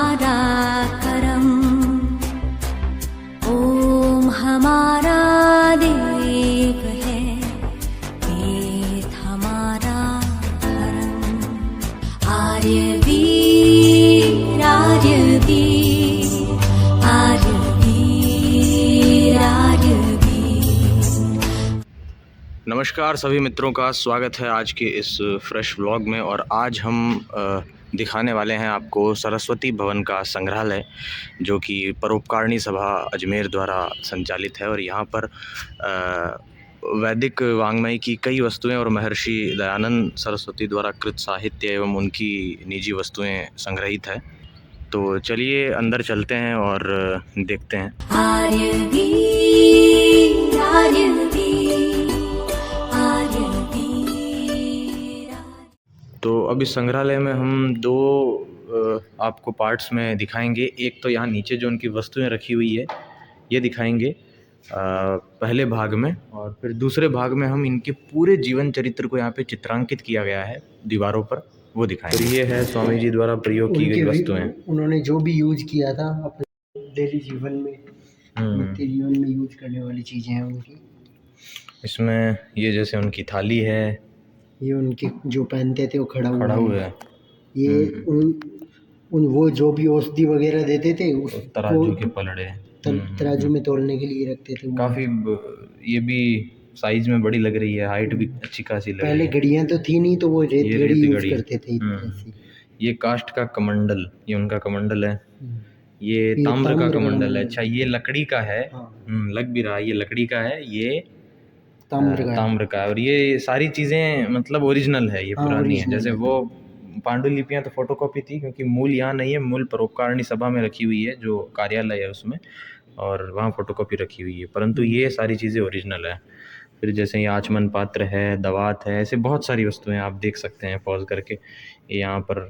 हमारा करम, ओम हमारा देव है, वेद हमारा धर्म। आर्य वीर, आर्य वीर, आर्य वीर, आर्य वीर। नमस्कार सभी मित्रों का स्वागत है आज के इस फ्रेश व्लॉग में। और आज हम दिखाने वाले हैं आपको सरस्वती भवन का संग्रहालय, जो कि परोपकारिणी सभा अजमेर द्वारा संचालित है। और यहाँ पर वैदिक वाङ्मय की कई वस्तुएं और महर्षि दयानंद सरस्वती द्वारा कृत साहित्य एवं उनकी निजी वस्तुएं संग्रहित है। तो चलिए अंदर चलते हैं और देखते हैं। आर्य वीर, आर्य वीर, आर्य वीर। तो अब इस संग्रहालय में हम दो आपको पार्ट्स में दिखाएंगे। एक तो यहाँ नीचे जो उनकी वस्तुएं रखी हुई है ये दिखाएंगे पहले भाग में, और फिर दूसरे भाग में हम इनके पूरे जीवन चरित्र को यहाँ पे चित्रांकित किया गया है दीवारों पर, वो दिखाएंगे। तो ये है स्वामी जी द्वारा प्रयोग की गई वस्तुएं। उन्होंने जो भी यूज किया था अपने डेली जीवन में, नित्य जीवन में यूज करने वाली चीजें हैं उनकी। इसमें ये जैसे उनकी थाली है, ये उनके जो पहनते थे वो खड़ा हुआ है। ये उन वो जो भी औषधि वगैरह देते थे उस तराजू के पलड़े तराजू में तोलने के लिए रखते थे। काफ़ी ये भी साइज में बड़ी लग रही है, हाइट भी अच्छी खासी लग रही है। पहले घड़ियां तो थी नहीं, तो वो रेत घड़ी यूज करते थे। ये काष्ठ का कमंडल, ये उनका कमंडल है। ये ताम्र का कमंडल है। अच्छा, ये लकड़ी का है। लग भी रहा है ये लकड़ी का है, ये ताम्र का। और ये सारी चीज़ें मतलब ओरिजिनल है, ये पुरानी है। जैसे वो पांडुलिपियाँ तो फोटोकॉपी थी, क्योंकि मूल यहाँ नहीं है, मूल परोपकारिणी सभा में रखी हुई है जो कार्यालय है उसमें, और वहाँ फोटोकॉपी रखी हुई है, परंतु ये सारी चीज़ें ओरिजिनल है। फिर जैसे ये आचमन पात्र है, दवात है, ऐसे बहुत सारी वस्तुएं आप देख सकते हैं पॉज करके। ये यहाँ पर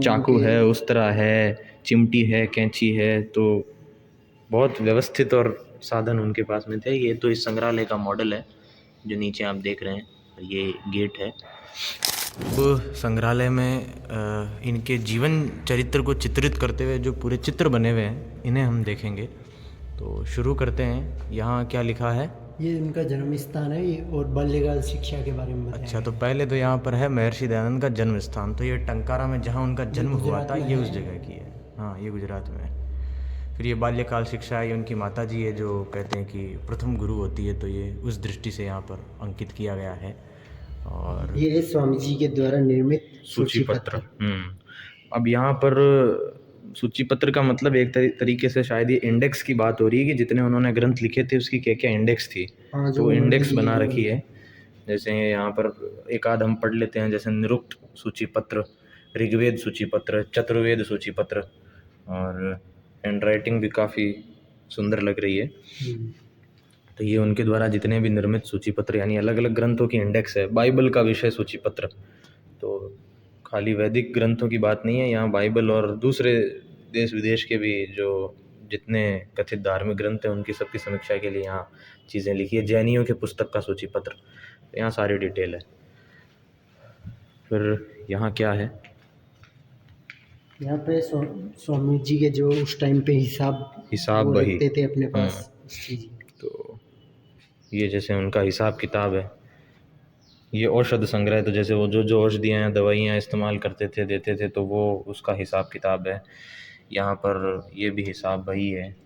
चाकू है, उस्तरा है, चिमटी है, कैंची है, तो बहुत व्यवस्थित और साधन उनके पास में थे। ये तो इस संग्रहालय का मॉडल है जो नीचे आप देख रहे हैं, ये गेट है। तो संग्रहालय में इनके जीवन चरित्र को चित्रित करते हुए जो पूरे चित्र बने हुए हैं, इन्हें हम देखेंगे। तो शुरू करते हैं। यहाँ क्या लिखा है? ये उनका जन्म स्थान है, ये और बाल्यकाल शिक्षा के बारे में बताया। अच्छा, तो पहले तो यहाँ पर है महर्षि दयानंद का जन्म स्थान। तो ये टंकारा में जहाँ उनका जन्म हुआ था, ये उस जगह की है। हाँ, ये गुजरात में है। फिर ये बाल्यकाल शिक्षा, ये उनकी माता जी है जो कहते हैं कि प्रथम गुरु होती है, तो ये उस दृष्टि से यहाँ पर अंकित किया गया है। और ये स्वामी जी के द्वारा निर्मित सूची पत्र। अब यहाँ पर सूची पत्र का मतलब एक तरीके से शायद ये इंडेक्स की बात हो रही है कि जितने उन्होंने ग्रंथ लिखे थे उसकी क्या क्या इंडेक्स थी। तो इंडेक्स बना रखी है। जैसे यहाँ पर एक आध हम पढ़ लेते हैं, जैसे निरुक्त सूची पत्र, ऋग्वेद सूची पत्र, चतुर्वेद सूची पत्र। और हैंड राइटिंग भी काफ़ी सुंदर लग रही है। तो ये उनके द्वारा जितने भी निर्मित सूची पत्र, यानी अलग अलग ग्रंथों की इंडेक्स है। बाइबल का विषय सूची पत्र, तो खाली वैदिक ग्रंथों की बात नहीं है, यहाँ बाइबल और दूसरे देश विदेश के भी जो जितने कथित धार्मिक ग्रंथ हैं उनकी सबकी समीक्षा के लिए यहाँ चीज़ें लिखी है। जैनियों के पुस्तक का सूची पत्र, तो यहाँ सारी डिटेल है। फिर यहाँ क्या है? यहाँ पे स्वामी जी के जो उस टाइम पे हिसाब बही रखते थे अपने पास। तो ये जैसे उनका हिसाब किताब है। ये औषध संग्रह, तो जैसे वो जो औषधियाँ दवाइयाँ इस्तेमाल करते थे, देते थे, तो वो उसका हिसाब किताब है। यहाँ पर ये भी हिसाब बही है।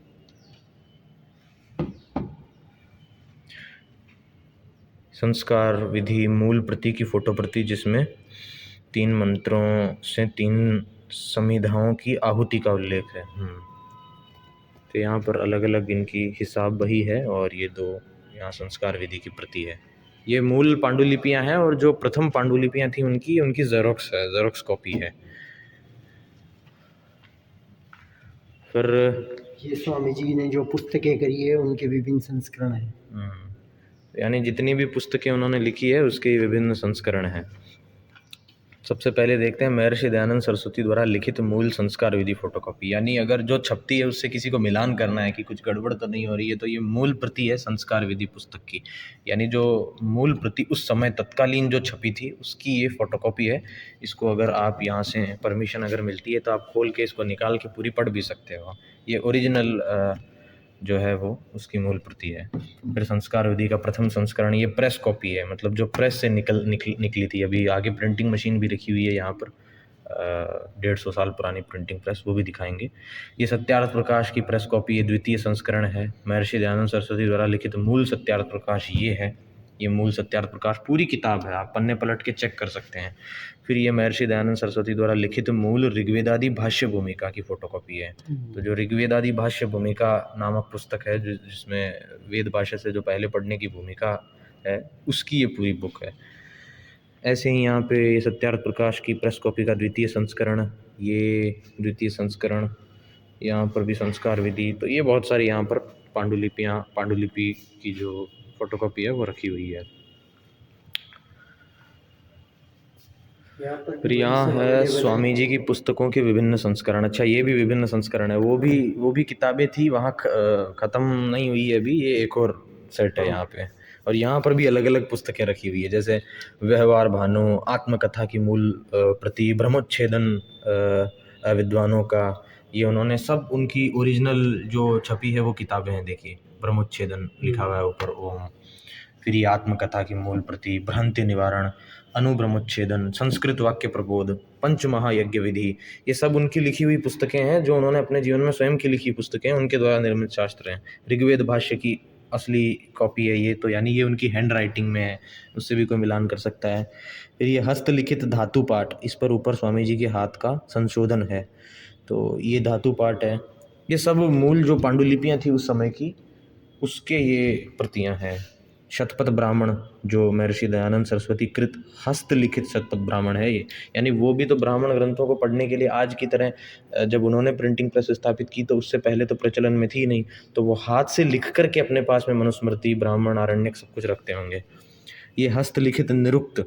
संस्कार विधि मूल प्रति की फोटो प्रति, जिसमें 3 मंत्रों से 3 संविधाओं की आहुति का उल्लेख है। तो यहाँ पर अलग अलग इनकी हिसाब बही है, और ये 2 यहाँ संस्कार विधि की प्रति है। ये मूल पांडुलिपियाँ हैं, और जो प्रथम पांडुलिपियाँ थी उनकी जेरोक्स है, जेरोक्स कॉपी है। फिर ये स्वामी जी ने जो पुस्तकें करी है उनके विभिन्न संस्करण हैं। यानी जितनी भी पुस्तकें उन्होंने लिखी है उसके विभिन्न संस्करण हैं। सबसे पहले देखते हैं महर्षि दयानंद सरस्वती द्वारा लिखित मूल संस्कार विधि फोटोकॉपी। यानी अगर जो छपती है उससे किसी को मिलान करना है कि कुछ गड़बड़ तो नहीं हो रही है, तो ये मूल प्रति है संस्कार विधि पुस्तक की। यानी जो मूल प्रति उस समय तत्कालीन जो छपी थी उसकी ये फोटोकॉपी है। इसको अगर आप यहाँ से परमिशन अगर मिलती है तो आप खोल के इसको निकाल के पूरी पढ़ भी सकते हो। ये ओरिजिनल जो है वो उसकी मूल प्रति है। फिर संस्कार विधि का प्रथम संस्करण, ये प्रेस कॉपी है, मतलब जो प्रेस से निकली थी। अभी आगे प्रिंटिंग मशीन भी रखी हुई है यहाँ पर, 150 साल पुरानी प्रिंटिंग प्रेस, वो भी दिखाएंगे। ये सत्यार्थ प्रकाश की प्रेस कॉपी, ये द्वितीय संस्करण है। महर्षि दयानंद सरस्वती द्वारा लिखित मूल सत्यार्थ प्रकाश ये है। ये मूल सत्यार्थ प्रकाश पूरी किताब है, आप पन्ने पलट के चेक कर सकते हैं। फिर ये महर्षि दयानंद सरस्वती द्वारा लिखित मूल ऋग्वेदादि भाष्य भूमिका की फोटोकॉपी है। तो जो ऋग्वेदादि भाष्य भूमिका नामक पुस्तक है, जिसमें वेद भाषा से जो पहले पढ़ने की भूमिका है, उसकी ये पूरी बुक है। ऐसे ही यहाँ पे सत्यार्थ प्रकाश की प्रेस कॉपी का द्वितीय संस्करण, ये द्वितीय संस्करण, यहाँ पर भी संस्कार विधि। तो ये बहुत सारी यहाँ पर पांडुलिपि की जो फोटोकॉपी है वो रखी हुई है। फिर यहाँ है स्वामी जी की पुस्तकों के विभिन्न संस्करण। अच्छा, ये भी विभिन्न संस्करण है। वो भी किताबें थी वहाँ, ख़त्म नहीं हुई है अभी, ये एक और सेट है यहाँ पे। और यहाँ पर भी अलग अलग पुस्तकें रखी हुई है, जैसे व्यवहार भानु, आत्मकथा की मूल प्रति, ब्रह्मोच्छेदन विद्वानों का, ये उन्होंने सब उनकी ओरिजिनल जो छपी है वो किताबें हैं। देखिए, ब्रह्मोच्छेदन लिखा हुआ है ऊपर ओम। फिर ये आत्मकथा की मूल प्रति, भ्रांति निवारण, अनुब्रह्मोच्छेदन, संस्कृत वाक्य प्रबोध, पंचमहायज्ञ विधि, ये सब उनकी लिखी हुई पुस्तकें हैं, जो उन्होंने अपने जीवन में स्वयं की लिखी पुस्तकें हैं, उनके द्वारा निर्मित शास्त्र हैं। ऋग्वेद भाष्य की असली कॉपी है ये, तो यानी ये उनकी हैंड राइटिंग में है, उससे भी कोई मिलान कर सकता है। फिर ये हस्तलिखित धातु पाठ, इस पर ऊपर स्वामी जी के हाथ का संशोधन है, तो ये धातु पाठ है। ये सब मूल जो पांडुलिपियाँ थी उस समय की, उसके ये प्रतियाँ हैं। शतपथ ब्राह्मण, जो महर्षि दयानंद सरस्वती कृत हस्तलिखित शतपथ ब्राह्मण है ये, यानी वो भी तो ब्राह्मण ग्रंथों को पढ़ने के लिए आज की तरह जब उन्होंने प्रिंटिंग प्रेस स्थापित की तो उससे पहले तो प्रचलन में थी नहीं, तो वो हाथ से लिख करके अपने पास में मनुस्मृति, ब्राह्मण, आरण्यक सब कुछ रखते होंगे। ये हस्तलिखित निरुक्त,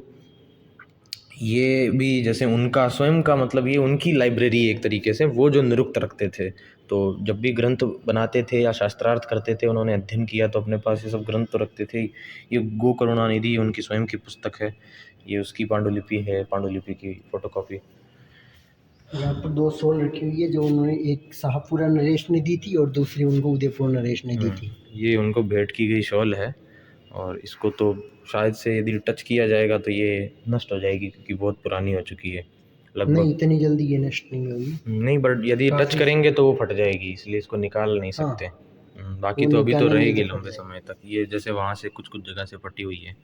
ये भी जैसे उनका स्वयं का, मतलब ये उनकी लाइब्रेरी एक तरीके से, वो जो निरुक्त रखते थे, तो जब भी ग्रंथ बनाते थे या शास्त्रार्थ करते थे, उन्होंने अध्ययन किया तो अपने पास ये सब ग्रंथ तो रखते थे। ये गो करुणानिधि उनकी स्वयं की पुस्तक है, ये उसकी पांडुलिपि है, पांडुलिपि की फोटोकॉपी। यहाँ पर 2 शॉल रखी हुई है, जो उन्होंने एक शाहपुरा नरेश ने दी थी और दूसरी उनको उदयपुर नरेश ने दी थी। ये उनको भेंट की गई शॉल है, और इसको तो शायद से यदि टच किया जाएगा तो ये नष्ट हो जाएगी, क्योंकि बहुत पुरानी हो चुकी है लगभग। नहीं, इतनी जल्दी ये नष्ट नहीं होगी। नहीं, बट यदि टच करेंगे तो वो फट जाएगी, इसलिए इसको निकाल नहीं सकते। बाकी तो अभी तो रहेगी लंबे समय तक, ये जैसे वहाँ से कुछ जगह से फटी हुई है।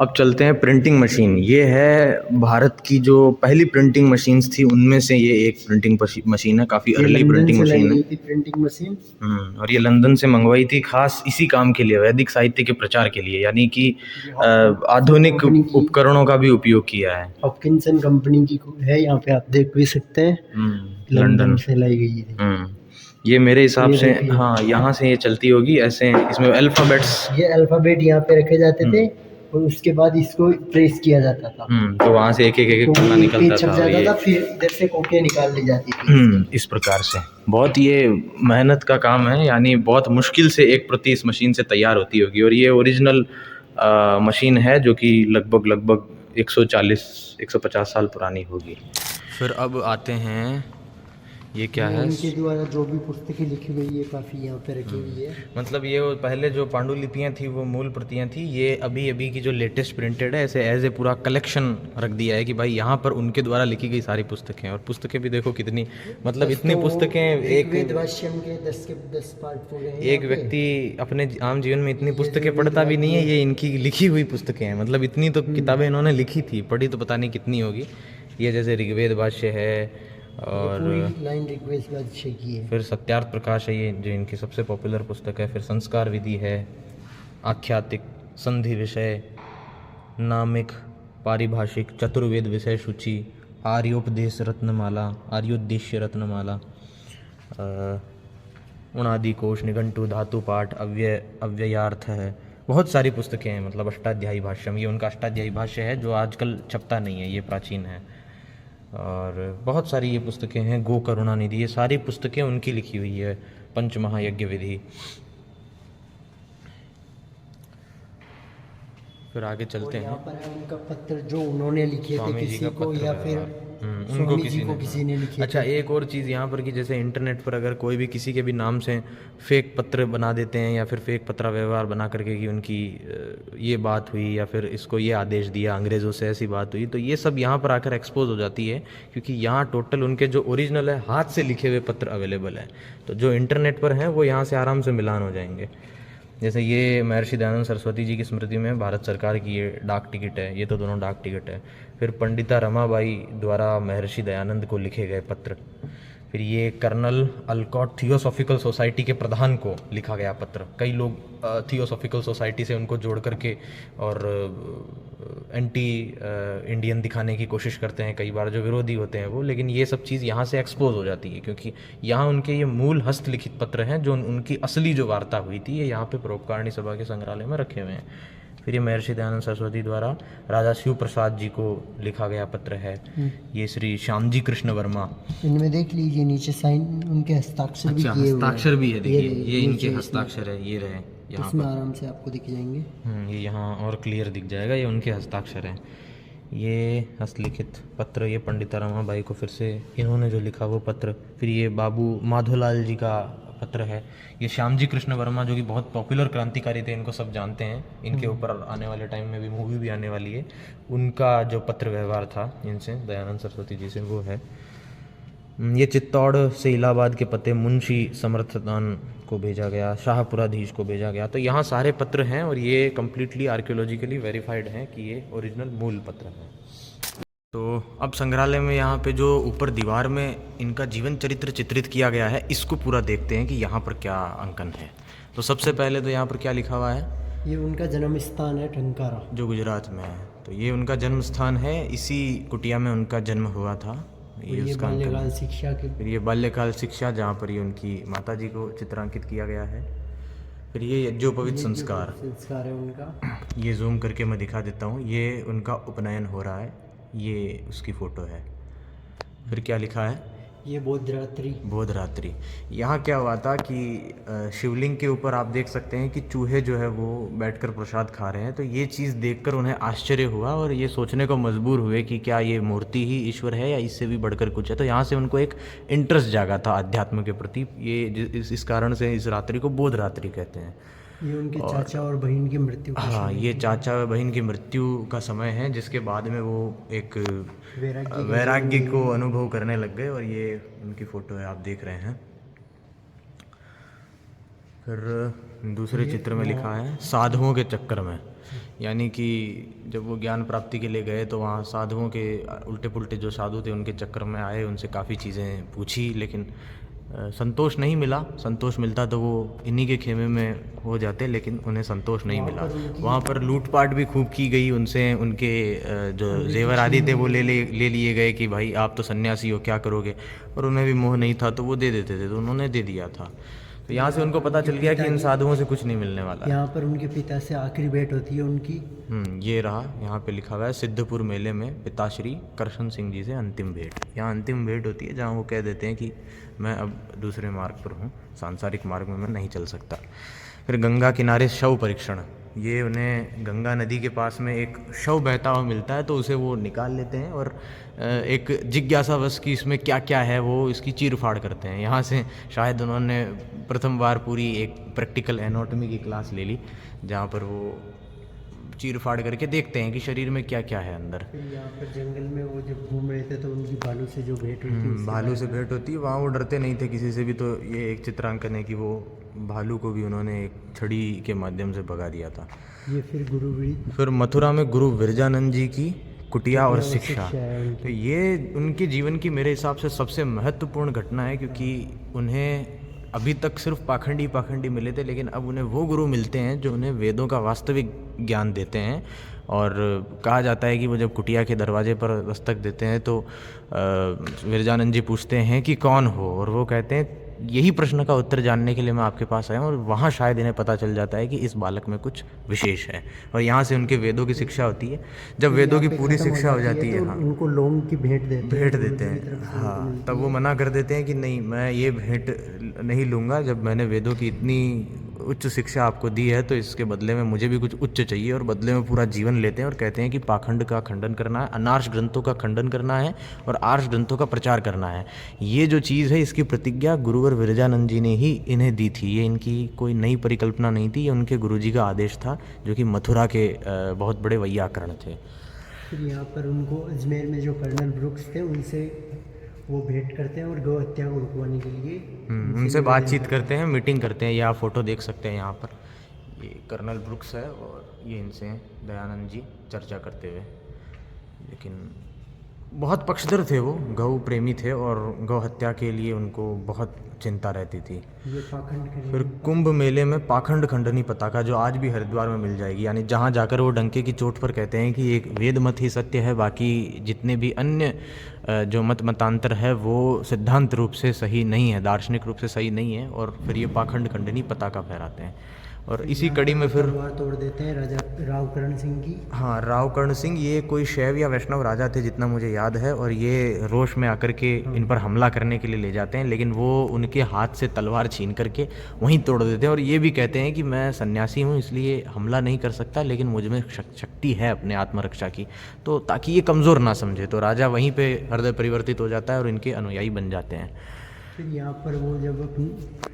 अब चलते हैं प्रिंटिंग मशीन। ये है भारत की जो पहली प्रिंटिंग मशीन्स थी, उनमें से ये एक प्रिंटिंग मशीन है, काफ़ी अर्ली प्रिंटिंग मशीन है। प्रिंटिंग मशीन और ये लंदन से मंगवाई थी, खास इसी काम के लिए, वैदिक साहित्य के प्रचार के लिए, यानी कि आधुनिक उपकरणों का भी उपयोग किया है। हॉपकिंसन कंपनी की है, यहाँ पे आप देख भी सकते हैं, लंदन से लाई गई है। ये मेरे हिसाब से, हाँ, यहाँ से ये चलती होगी ऐसे, इसमें अल्फ़ाबेट्स, ये अल्फ़ाबेट यहाँ पे रखे जाते थे और उसके बाद इसको प्रेस किया जाता था। तो वहाँ से एक एक पन्ना निकलता था, फिर इधर से कॉपी निकाल ली जाती थी। इस प्रकार से बहुत ये मेहनत का काम है, यानी बहुत मुश्किल से एक प्रति इस मशीन से तैयार होती होगी। और ये ओरिजिनल मशीन है, जो कि लगभग 140-150 साल पुरानी होगी। फिर अब आते हैं, ये क्या है, इनके द्वारा जो भी पुस्तकें लिखी गई है काफ़ी यहाँ पे रखी हुई है। मतलब ये पहले जो पांडुलिपियाँ थी वो मूल प्रतियाँ थी, ये अभी की जो लेटेस्ट प्रिंटेड है, ऐसे एज ए पूरा कलेक्शन रख दिया है कि भाई यहाँ पर उनके द्वारा लिखी गई सारी पुस्तकें। और पुस्तकें भी देखो कितनी, मतलब इतनी पुस्तकें, एक वेदवास्यम के 10 के 10 पार्ट पूरे हैं। एक व्यक्ति अपने आम जीवन में इतनी पुस्तकें पढ़ता भी नहीं है, ये इनकी लिखी हुई पुस्तकें हैं, मतलब इतनी तो किताबें इन्होंने लिखी थी, पढ़ी तो पता नहीं कितनी होगी। ये जैसे ऋग्वेद भाष्य है, और लाइन रिक्वेस्ट बादशाह की है। फिर सत्यार्थ प्रकाश है, ये जो इनकी सबसे पॉपुलर पुस्तक है। फिर संस्कार विधि है, आख्यातिक, संधि विषय, नामिक, पारिभाषिक, चतुर्वेद विषय सूची, आर्योपदेश रत्नमाला, आर्योद्देश्य रत्नमाला, उणादि कोश, निघंटु, धातु पाठ, अव्ययार्थ है, बहुत सारी पुस्तकें हैं, मतलब अष्टाध्यायी भाष्यम, ये उनका अष्टाध्यायी भाष्य है जो आजकल छपता नहीं है, ये प्राचीन है। और बहुत सारी ये पुस्तकें हैं, गो करुणानिधि, ये सारी पुस्तकें उनकी लिखी हुई है, पंचमहायज्ञ विधि। फिर आगे चलते हैं। यहाँ पर है उनका पत्र जो उन्होंने लिखे थे स्वामी जी किसी का को, पत्र या व्यवहार। फिर उनको स्वामी जी को किसी ने लिखे अच्छा, थे। एक और चीज़ यहाँ पर कि जैसे इंटरनेट पर अगर कोई भी किसी के भी नाम से फेक पत्र बना देते हैं या फिर फेक पत्र व्यवहार बना करके कि उनकी ये बात हुई या फिर इसको ये आदेश दिया, अंग्रेज़ों से ऐसी बात हुई, तो ये सब यहाँ पर आकर एक्सपोज हो जाती है, क्योंकि यहाँ टोटल उनके जो ओरिजिनल है हाथ से लिखे हुए पत्र अवेलेबल है। तो जो इंटरनेट पर हैं वो यहाँ से आराम से मिलान हो जाएंगे। जैसे ये महर्षि दयानंद सरस्वती जी की स्मृति में भारत सरकार की ये डाक टिकट है, ये तो दोनों डाक टिकट है। फिर पंडिता रमाबाई द्वारा महर्षि दयानंद को लिखे गए पत्र। फिर ये कर्नल अल्कॉट थियोसॉफिकल सोसाइटी के प्रधान को लिखा गया पत्र। कई लोग थियोसॉफिकल सोसाइटी से उनको जोड़ करके और एंटी इंडियन दिखाने की कोशिश करते हैं, कई बार जो विरोधी होते हैं वो, लेकिन ये सब चीज़ यहाँ से एक्सपोज हो जाती है, क्योंकि यहाँ उनके ये मूल हस्तलिखित पत्र हैं जो उनकी असली जो वार्ता हुई थी, ये यहाँ पे परोपकारिणी सभा के संग्रहालय में रखे हुए हैं। फिर ये महर्षि दयानंद सरस्वती द्वारा राजा शिव प्रसाद जी को लिखा गया पत्र है। ये श्री श्यामजी कृष्ण वर्मा, इनमें देख लीजिए नीचे साइन उनके हस्ताक्षर भी किए हुए हैं। हस्ताक्षर भी है, देखिए ये इनके नीचे हस्ताक्षर है, ये रहे यहाँ इसमें आराम से आपको दिख जाएंगे। ये यहाँ और क्लियर दिख जाएगा, ये उनके हस्ताक्षर हैं। ये हस्तलिखित पत्र, ये पंडिता रमाबाई को फिर से इन्होंने जो लिखा वो पत्र। फिर ये बाबू माधोलाल जी का पत्र है। ये श्यामजी कृष्ण वर्मा जो कि बहुत पॉपुलर क्रांतिकारी थे, इनको सब जानते हैं, इनके ऊपर आने वाले टाइम में भी मूवी भी आने वाली है। उनका जो पत्र व्यवहार था इनसे, दयानंद सरस्वती जी से, वो है। ये चित्तौड़ से इलाहाबाद के पते मुंशी समर्थदान को भेजा गया, शाहपुराधीश को भेजा गया। तो यहाँ सारे पत्र हैं और ये कम्प्लीटली आर्कियोलॉजिकली वेरीफाइड हैं कि ये ओरिजिनल मूल पत्र हैं। तो अब संग्रहालय में यहाँ पे जो ऊपर दीवार में इनका जीवन चरित्र चित्रित किया गया है, इसको पूरा देखते हैं कि यहाँ पर क्या अंकन है। तो सबसे पहले तो यहाँ पर क्या लिखा हुआ है, ये उनका जन्म स्थान है टंकारा, जो गुजरात में है। तो ये उनका जन्म स्थान है, इसी कुटिया में उनका जन्म हुआ था। ये उसका बाल्यकाल शिक्षा के, फिर ये बाल्यकाल शिक्षा, जहाँ पर ये उनकी माता जी को चित्रांकित किया गया है। फिर ये यज्ञोपवीत संस्कार है उनका, ये जूम करके मैं दिखा देता हूँ, ये उनका उपनयन हो रहा है, ये उसकी फ़ोटो है। फिर क्या लिखा है, ये बोधरात्रि। यहाँ क्या हुआ था कि शिवलिंग के ऊपर आप देख सकते हैं कि चूहे जो है वो बैठकर प्रसाद खा रहे हैं। तो ये चीज़ देखकर उन्हें आश्चर्य हुआ और ये सोचने को मजबूर हुए कि क्या ये मूर्ति ही ईश्वर है या इससे भी बढ़कर कुछ है। तो यहाँ से उनको एक इंटरेस्ट जागा था अध्यात्म के प्रति। ये इस कारण से इस रात्रि को बोधरात्रि कहते हैं। ये उनके चाचा और बहन की मृत्यु का हाँ, ये चाचा और बहन की मृत्यु का समय है, जिसके बाद में वो एक वैराग्य को अनुभव करने लग गए, और ये उनकी फ़ोटो है, आप देख रहे हैं। फिर दूसरे चित्र में लिखा है साधुओं के चक्कर में, यानी कि जब वो ज्ञान प्राप्ति के लिए गए तो वहाँ साधुओं के उल्टे पुल्टे जो साधु थे उनके चक्कर में आए, उनसे काफ़ी चीज़ें पूछी, लेकिन संतोष नहीं मिला। संतोष मिलता तो वो इन्हीं के खेमे में हो जाते, लेकिन उन्हें संतोष नहीं मिला। वहाँ पर लूटपाट भी खूब की गई उनसे, उनके जो जेवर आदि थे वो ले लिए गए कि भाई आप तो सन्यासी हो, क्या करोगे, और उन्हें भी मोह नहीं था तो वो दे देते थे, तो उन्होंने दे दिया था। तो यहाँ से उनको पता चल गया कि इन साधुओं से कुछ नहीं मिलने वाला। यहाँ पर उनके पिता से आखिरी भेंट होती है उनकी। ये रहा, यहाँ पे लिखा हुआ है सिद्धपुर मेले में पिताश्री करशन सिंह जी से अंतिम भेंट। यहाँ अंतिम भेंट होती है जहाँ वो कह देते हैं कि मैं अब दूसरे मार्ग पर हूँ, सांसारिक मार्ग में मैं नहीं चल सकता। फिर गंगा किनारे शव परीक्षण, ये उन्हें गंगा नदी के पास में एक शव बहता हुआ मिलता है, तो उसे वो निकाल लेते हैं और एक जिज्ञासावश की इसमें क्या क्या है वो इसकी चीर फाड़ करते हैं। यहाँ से शायद उन्होंने प्रथम बार पूरी एक प्रैक्टिकल एनाटॉमी की क्लास ले ली, जहाँ पर वो चीर फाड़ करके देखते हैं कि शरीर में क्या क्या है अंदर। फिर यहाँ पर जंगल में वो जब घूम रहे थे तो उनकी भालू से जो भेंट हुई थी, भालू से भेंट होती है, वहाँ वो डरते नहीं थे किसी से भी। तो ये एक चित्रांकन है कि वो भालू को भी उन्होंने एक छड़ी के माध्यम से भगा दिया था। ये फिर मथुरा में गुरु विरजानंद जी की कुटिया और शिक्षा, तो ये उनके जीवन की मेरे हिसाब से सबसे महत्वपूर्ण घटना है, क्योंकि उन्हें अभी तक सिर्फ पाखंडी मिले थे, लेकिन अब उन्हें वो गुरु मिलते हैं जो उन्हें वेदों का वास्तविक ज्ञान देते हैं। और कहा जाता है कि वो जब कुटिया के दरवाजे पर दस्तक देते हैं तो विरजानंद जी पूछते हैं कि कौन हो, और वो कहते हैं यही प्रश्न का उत्तर जानने के लिए मैं आपके पास आया हूँ, और वहाँ शायद इन्हें पता चल जाता है कि इस बालक में कुछ विशेष है, और यहाँ से उनके वेदों की शिक्षा होती है। जब वेदों की पूरी शिक्षा हो जाती है, तो हाँ, उनको लोन की भेंट देते हैं, हाँ, तब वो मना कर देते हैं कि नहीं, मैं ये भेंट नहीं लूँगा, जब मैंने वेदों की इतनी उच्च शिक्षा आपको दी है तो इसके बदले में मुझे भी कुछ उच्च चाहिए, और बदले में पूरा जीवन लेते हैं और कहते हैं कि पाखंड का खंडन करना है, अनार्ष ग्रंथों का खंडन करना है और आर्ष ग्रंथों का प्रचार करना है। ये जो चीज़ है, इसकी प्रतिज्ञा गुरुवर विरजानंद जी ने ही इन्हें दी थी। ये इनकी कोई नई परिकल्पना नहीं थी, ये उनके गुरुजी का आदेश था, जो कि मथुरा के बहुत बड़े वैयाकरण थे। फिर यहाँ पर उनको अजमेर में जो कर्नल ब्रुक्स थे उनसे वो भेंट करते हैं और गौ हत्या को रुकवाने के लिए उनसे बातचीत करते हैं, मीटिंग करते हैं। ये आप फोटो देख सकते हैं यहाँ पर, ये कर्नल ब्रुक्स है और ये इनसे दयानंद जी चर्चा करते हुए। लेकिन बहुत पक्षधर थे वो, गौ प्रेमी थे और गौ हत्या के लिए उनको बहुत चिंता रहती थी। ये पाखंड फिर कुंभ मेले में पाखंड खंडनी पताका, जो आज भी हरिद्वार में मिल जाएगी, यानी जहाँ जाकर वो डंके की चोट पर कहते हैं कि एक वेद मत ही सत्य है, बाकी जितने भी अन्य जो मतांतर है वो सिद्धांत रूप से सही नहीं है, दार्शनिक रूप से सही नहीं है, और फिर ये पाखंड खंडनी पताका फहराते हैं। और इसी कड़ी में फिर तलवार तोड़ देते हैं राजा रावकर्ण सिंह की। हाँ, रावकर्ण सिंह, ये कोई शैव या वैष्णव राजा थे जितना मुझे याद है, और ये रोष में आकर के इन पर हमला करने के लिए ले जाते हैं, लेकिन वो उनके हाथ से तलवार छीन करके वहीं तोड़ देते हैं, और ये भी कहते हैं कि मैं सन्यासी हूँ इसलिए हमला नहीं कर सकता, लेकिन मुझ में शक्ति है अपने आत्मरक्षा की, तो ताकि ये कमज़ोर ना समझे। तो राजा वहीं पे हृदय परिवर्तित हो जाता है और इनके अनुयायी बन जाते हैं। फिर यहाँ पर वो जब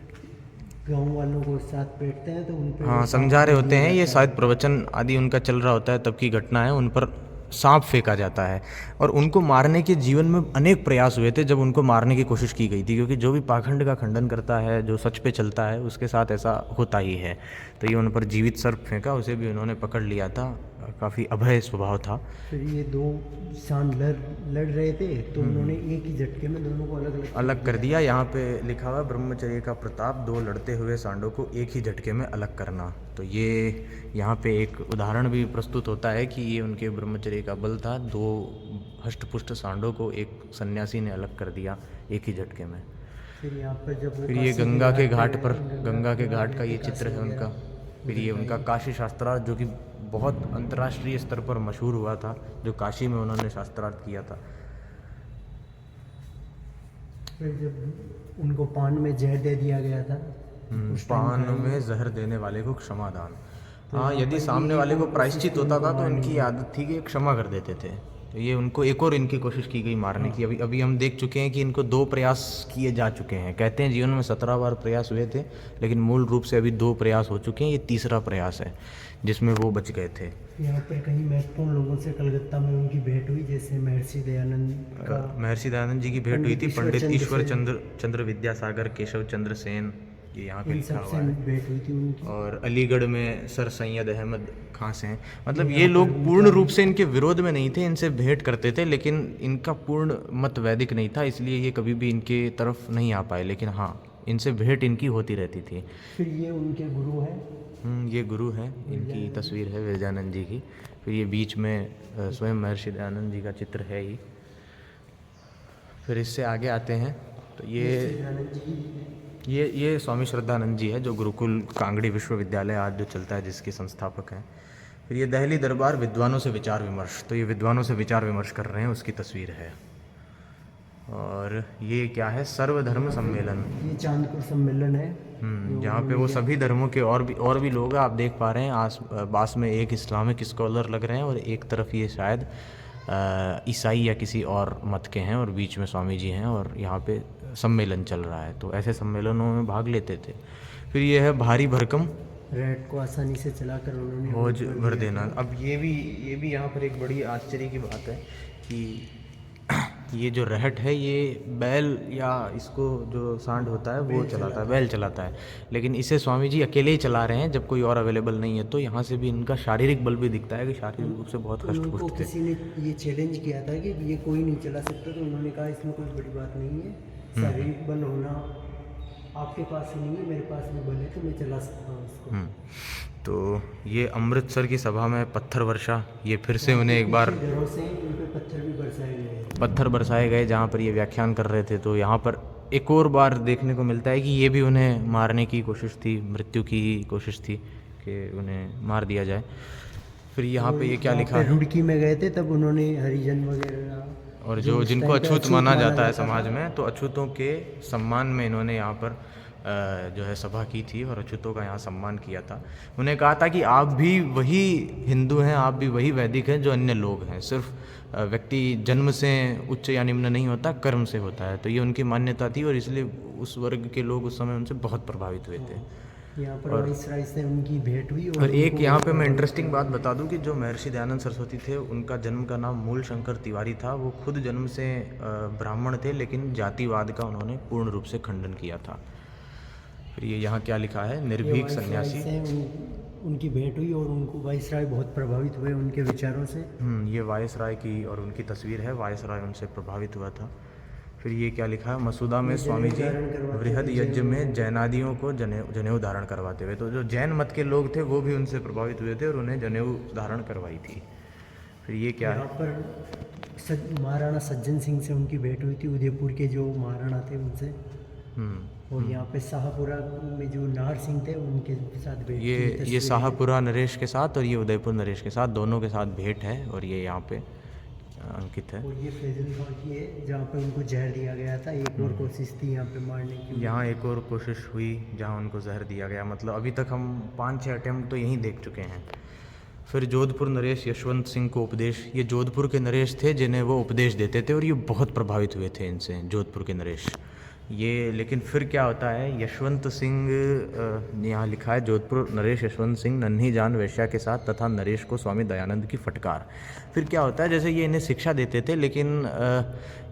गाँव वालों को साथ बैठते हैं तो उन पर हाँ, समझा रहे होते हैं, ये शायद प्रवचन आदि उनका चल रहा होता है, तब की घटना है। उन पर सांप फेंका जाता है, और उनको मारने के जीवन में अनेक प्रयास हुए थे जब उनको मारने की कोशिश की गई थी, क्योंकि जो भी पाखंड का खंडन करता है, जो सच पे चलता है, उसके साथ ऐसा होता ही है। तो ये उन पर जीवित सर्प फेंका, उसे भी उन्होंने पकड़ लिया था, काफ़ी अभय स्वभाव था। फिर ये दो सांड लड़ रहे थे, तो उन्होंने एक ही झटके में दोनों को अलग कर दिया। यहाँ पे लिखा हुआ ब्रह्मचर्य का प्रताप, दो लड़ते हुए सांडों को एक ही झटके में अलग करना। तो ये यहाँ पे एक उदाहरण भी प्रस्तुत होता है कि ये उनके ब्रह्मचर्य का बल था, दो हष्टपुष्ट सांडों को एक सन्यासी ने अलग कर दिया एक ही झटके में। फिर यहाँ पर जब फिर ये गंगा के घाट पर, गंगा के घाट का ये चित्र है उनका। फिर ये उनका काशी शास्त्रार्थ, जो कि बहुत अंतर्राष्ट्रीय स्तर पर मशहूर हुआ था, जो काशी में उन्होंने शास्त्रार्थ किया था। फिर जब उनको पान में जहर दे दिया गया था, पान में जहर देने वाले को क्षमादान। हाँ, यदि सामने वाले को प्रायश्चित होता था तो इनकी आदत थी कि क्षमा कर देते थे। तो ये उनको एक और इनकी कोशिश की गई मारने की। अभी हम देख चुके हैं कि इनको 2 प्रयास किए जा चुके हैं। कहते हैं जीवन में 17 बार प्रयास हुए थे, लेकिन मूल रूप से अभी 2 प्रयास हो चुके हैं। ये तीसरा प्रयास है जिसमें वो बच गए थे। यहाँ पर कई महत्वपूर्ण लोगों से कलकत्ता में उनकी भेंट हुई, जैसे महर्षि दयानंद जी की भेंट हुई थी। पंडित ईश्वर चंद्र विद्यासागर, केशव चंद्र सेन, ये यहाँ पे लिखा हुआ है। भेंट हुई थी उनकी। और अलीगढ़ में सर सैयद अहमद खां से हैं। मतलब ये लोग पूर्ण रूप से इनके विरोध में नहीं थे, इनसे भेंट करते थे, लेकिन इनका पूर्ण मत वैदिक नहीं था, इसलिए ये कभी भी इनके तरफ नहीं आ पाए। लेकिन हाँ, इनसे भेंट इनकी होती रहती थी। फिर ये उनके गुरु हैं। ये गुरु हैं, इनकी तस्वीर है विरजानंद जी की। फिर ये बीच में स्वयं महर्षि दयानंद जी का चित्र है ही। फिर इससे आगे आते हैं तो ये स्वामी श्रद्धानंद जी है, जो गुरुकुल कांगड़ी विश्वविद्यालय आज जो चलता है, जिसके संस्थापक हैं। फिर ये दिल्ली दरबार विद्वानों से विचार विमर्श, तो ये विद्वानों से विचार विमर्श कर रहे हैं, उसकी तस्वीर है। और ये क्या है, सर्वधर्म सम्मेलन, ये चांदपुर सम्मेलन है, जहाँ पे वो सभी धर्मों के और भी लोग हैं। आप देख पा रहे हैं पास में एक इस्लामिक स्कॉलर लग रहे हैं, और एक तरफ ये शायद ईसाई या किसी और मत के हैं, और बीच में स्वामी जी हैं, और यहाँ पे सम्मेलन चल रहा है। तो ऐसे सम्मेलनों में भाग लेते थे। फिर ये है भारी भरकम, रैट को आसानी से चलाकर उन्होंने बोझ भर देना। अब ये भी यहाँ पर एक बड़ी आश्चर्य की बात है कि ये जो रहट है, ये बैल या इसको जो सांड होता है वो चलाता है, बैल चलाता है, लेकिन इसे स्वामी जी अकेले ही चला रहे हैं जब कोई और अवेलेबल नहीं है। तो यहाँ से भी इनका शारीरिक बल भी दिखता है कि शारीरिक रूप से बहुत हष्ट-पुष्ट थे। किसी ने ये चैलेंज किया था कि ये कोई नहीं चला सकता, तो उन्होंने कहा इसमें कोई बड़ी बात नहीं है, शारीरिक बल होना आपके पास ही नहीं है, मेरे पास भी बल है, तो मैं चला सकता हूँ इसको। तो ये अमृतसर की सभा में पत्थर वर्षा, ये फिर से उन्हें एक बार घरों से उन पे पत्थर भी बरसाए गए, जहाँ पर ये व्याख्यान कर रहे थे। तो यहाँ पर एक और बार देखने को मिलता है कि ये भी उन्हें मारने की कोशिश थी, मृत्यु की ही कोशिश थी कि उन्हें मार दिया जाए। फिर यहाँ पे ये क्या लिखा है, रुड़की में गए थे तब उन्होंने हरिजन वगैरह और जो जिनको अछूत माना जाता है समाज में, तो अछूतों के सम्मान में इन्होंने यहाँ पर जो है सभा की थी और अछूतों का यहाँ सम्मान किया था। उन्हें कहा था कि आप भी वही हिंदू हैं, आप भी वही वैदिक हैं जो अन्य लोग हैं, सिर्फ व्यक्ति जन्म से उच्च या निम्न नहीं होता, कर्म से होता है। तो ये उनकी मान्यता थी और इसलिए उस वर्ग के लोग उस समय उनसे बहुत प्रभावित हुए थे। यहाँ पर वाइसराय से उनकी भेंट हुई। और एक यहाँ पे मैं इंटरेस्टिंग बात बता दूं कि जो महर्षि दयानंद सरस्वती थे, उनका जन्म का नाम मूल शंकर तिवारी था। वो खुद जन्म से ब्राह्मण थे, लेकिन जातिवाद का उन्होंने पूर्ण रूप से खंडन किया था। फिर ये यहाँ क्या लिखा है, निर्भीक सन्यासी। उनकी भेंट हुई और उनको वाइसराय बहुत प्रभावित हुए उनके विचारों से। ये वाइसराय की और उनकी तस्वीर है, वाइसराय उनसे प्रभावित हुआ था। फिर ये क्या लिखा है, मसूदा में स्वामी जी बृहद यज्ञ में जैनादियों को जनेऊ धारण करवाते हुए। तो जो जैन मत के लोग थे वो भी उनसे प्रभावित हुए थे और उन्हें जनेऊ धारण करवाई थी। फिर ये क्या है, महाराणा सज्जन सिंह से उनकी भेंट हुई थी, उदयपुर के जो महाराणा थे उनसे। और यहाँ पे शाहपुरा में जो नाहर सिंह थे उनके साथ भेंट। ये शाहपुरा नरेश के साथ और ये उदयपुर नरेश के साथ, दोनों के साथ भेंट है और ये यहाँ पे अंकित है। और ये फैजल खां की है जहाँ पे उनको जहर दिया गया था। एक और कोशिश थी यहाँ पे मारने की। यहाँ एक और कोशिश हुई जहाँ उनको जहर दिया गया। मतलब अभी तक हम 5-6 अटैम्प्ट तो यहीं देख चुके हैं। फिर जोधपुर नरेश यशवंत सिंह को उपदेश। ये जोधपुर के नरेश थे जिन्हें वो उपदेश देते थे और ये बहुत प्रभावित हुए थे इनसे, जोधपुर के नरेश ये। लेकिन फिर क्या होता है, यशवंत सिंह यहाँ लिखा है, जोधपुर नरेश यशवंत सिंह नन्ही जान वैश्या के साथ तथा नरेश को स्वामी दयानंद की फटकार। फिर क्या होता है, जैसे ये इन्हें शिक्षा देते थे, लेकिन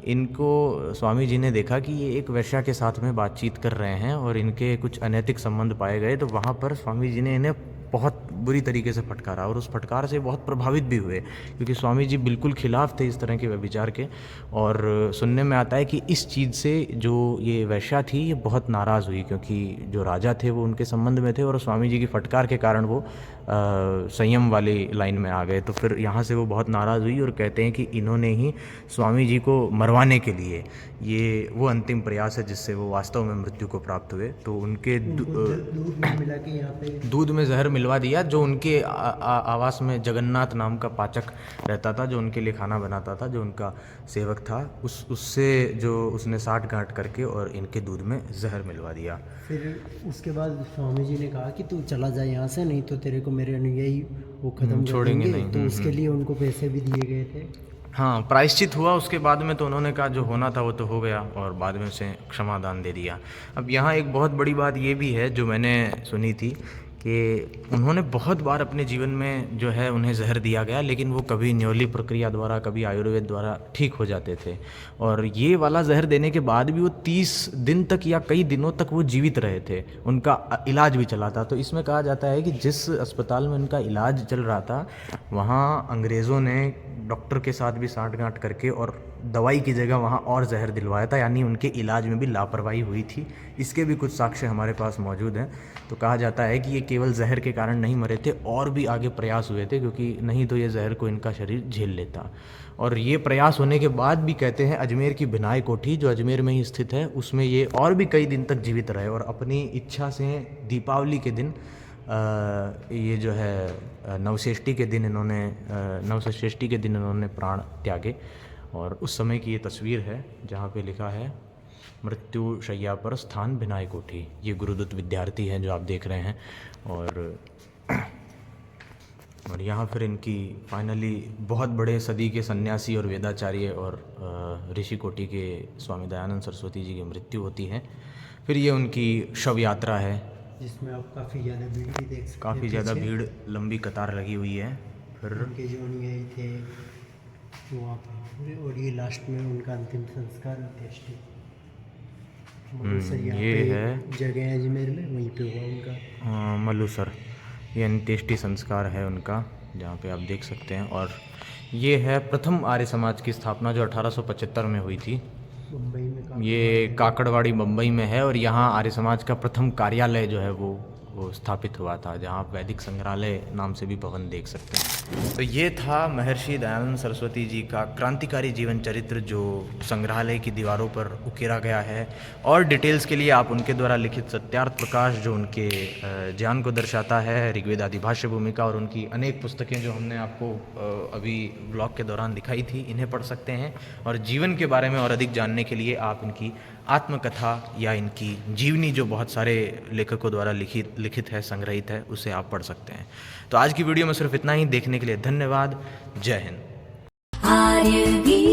इनको स्वामी जी ने देखा कि ये एक वैश्या के साथ में बातचीत कर रहे हैं और इनके कुछ अनैतिक संबंध पाए गए। तो वहाँ पर स्वामी जी ने इन्हें बहुत बुरी तरीके से फटकारा और उस फटकार से बहुत प्रभावित भी हुए, क्योंकि स्वामी जी बिल्कुल खिलाफ थे इस तरह के व्यभिचार के। और सुनने में आता है कि इस चीज़ से जो ये वैश्या थी ये बहुत नाराज़ हुई, क्योंकि जो राजा थे वो उनके संबंध में थे और स्वामी जी की फटकार के कारण वो संयम वाली लाइन में आ गए। तो फिर यहाँ से वो बहुत नाराज़ हुई और कहते हैं कि इन्होंने ही स्वामी जी को मरवाने के लिए, ये वो अंतिम प्रयास है जिससे वो वास्तव में मृत्यु को प्राप्त हुए। तो उनके दूध में जहर मिलवा दिया। जो उनके आवास में जगन्नाथ नाम का पाचक रहता था, जो उनके लिए खाना बनाता था, जो उनका सेवक था, उससे जो उसने साठ गांठ करके और इनके दूध में जहर मिलवा दिया। फिर उसके बाद स्वामी जी ने कहा कि तू चला जा यहाँ से, नहीं तो तेरे को मेरे अनुयायी वो खत्म छोड़ेंगे नहीं। तो उसके लिए उनको पैसे भी दिए गए थे। हाँ, प्रायश्चित हुआ उसके बाद में। तो उन्होंने कहा जो होना था वो तो हो गया और बाद में उसे क्षमादान दे दिया। अब यहाँ एक बहुत बड़ी बात ये भी है जो मैंने सुनी थी कि उन्होंने बहुत बार अपने जीवन में जो है उन्हें जहर दिया गया, लेकिन वो कभी न्योली प्रक्रिया द्वारा, कभी आयुर्वेद द्वारा ठीक हो जाते थे। और ये वाला जहर देने के बाद भी वो 30 दिन तक या कई दिनों तक वो जीवित रहे थे, उनका इलाज भी चला था। तो इसमें कहा जाता है कि जिस अस्पताल में उनका इलाज चल रहा था वहाँ अंग्रेज़ों ने डॉक्टर के साथ भी साठगांठ करके और दवाई की जगह वहाँ और जहर दिलवाया था, यानी उनके इलाज में भी लापरवाही हुई थी। इसके भी कुछ साक्ष्य हमारे पास मौजूद हैं। तो कहा जाता है कि ये केवल जहर के कारण नहीं मरे थे, और भी आगे प्रयास हुए थे, क्योंकि नहीं तो ये जहर को इनका शरीर झेल लेता। और ये प्रयास होने के बाद भी कहते हैं अजमेर की बिनाई कोठी जो अजमेर में ही स्थित है, उसमें ये और भी कई दिन तक जीवित रहे और अपनी इच्छा से दीपावली के दिन ये जो है नवषष्ठी के दिन इन्होंने प्राण त्यागे। और उस समय की ये तस्वीर है जहाँ पे लिखा है मृत्यु शैया पर स्थान बिनाई कोठी। ये गुरुदत्त विद्यार्थी हैं जो आप देख रहे हैं। और यहाँ फिर इनकी फाइनली बहुत बड़े सदी के सन्यासी और वेदाचार्य और ऋषि कोटि के स्वामी दयानंद सरस्वती जी की मृत्यु होती है। फिर ये उनकी शव यात्रा है जिसमें आप काफ़ी ज़्यादा भीड़ भी देख सकते हैं। काफ़ी ज़्यादा भीड़, लंबी कतार लगी हुई है। फिर उनके जो अनुयायी थे वहाँ पर, और ये लास्ट में उनका अंतिम संस्कार अंत्येष्टि ये है जगह है अजमेर में, वहीं पे हुआ उनका। हाँ, मल्लूसर, ये अंत्येष्टि संस्कार है उनका, जहाँ पे आप देख सकते हैं। और ये है प्रथम आर्य समाज की स्थापना जो 1875 में हुई थी। मुंबई में ये काकड़वाड़ी मुंबई में है और यहाँ आर्य समाज का प्रथम कार्यालय जो है वो वो स्थापित हुआ था, जहाँ आप वैदिक संग्रहालय नाम से भी भवन देख सकते हैं। तो ये था महर्षि दयानंद सरस्वती जी का क्रांतिकारी जीवन चरित्र जो संग्रहालय की दीवारों पर उकेरा गया है। और डिटेल्स के लिए आप उनके द्वारा लिखित सत्यार्थ प्रकाश जो उनके ज्ञान को दर्शाता है, ऋग्वेद आदि भाष्य भूमिका और उनकी अनेक पुस्तकें जो हमने आपको अभी ब्लॉग के दौरान दिखाई थी, इन्हें पढ़ सकते हैं। और जीवन के बारे में और अधिक जानने के लिए आप इनकी आत्मकथा या इनकी जीवनी जो बहुत सारे लेखकों द्वारा लिखित है, संग्रहित है, उसे आप पढ़ सकते हैं। तो आज की वीडियो में सिर्फ इतना ही। देखने के लिए धन्यवाद। जय हिंद। आर्यवीर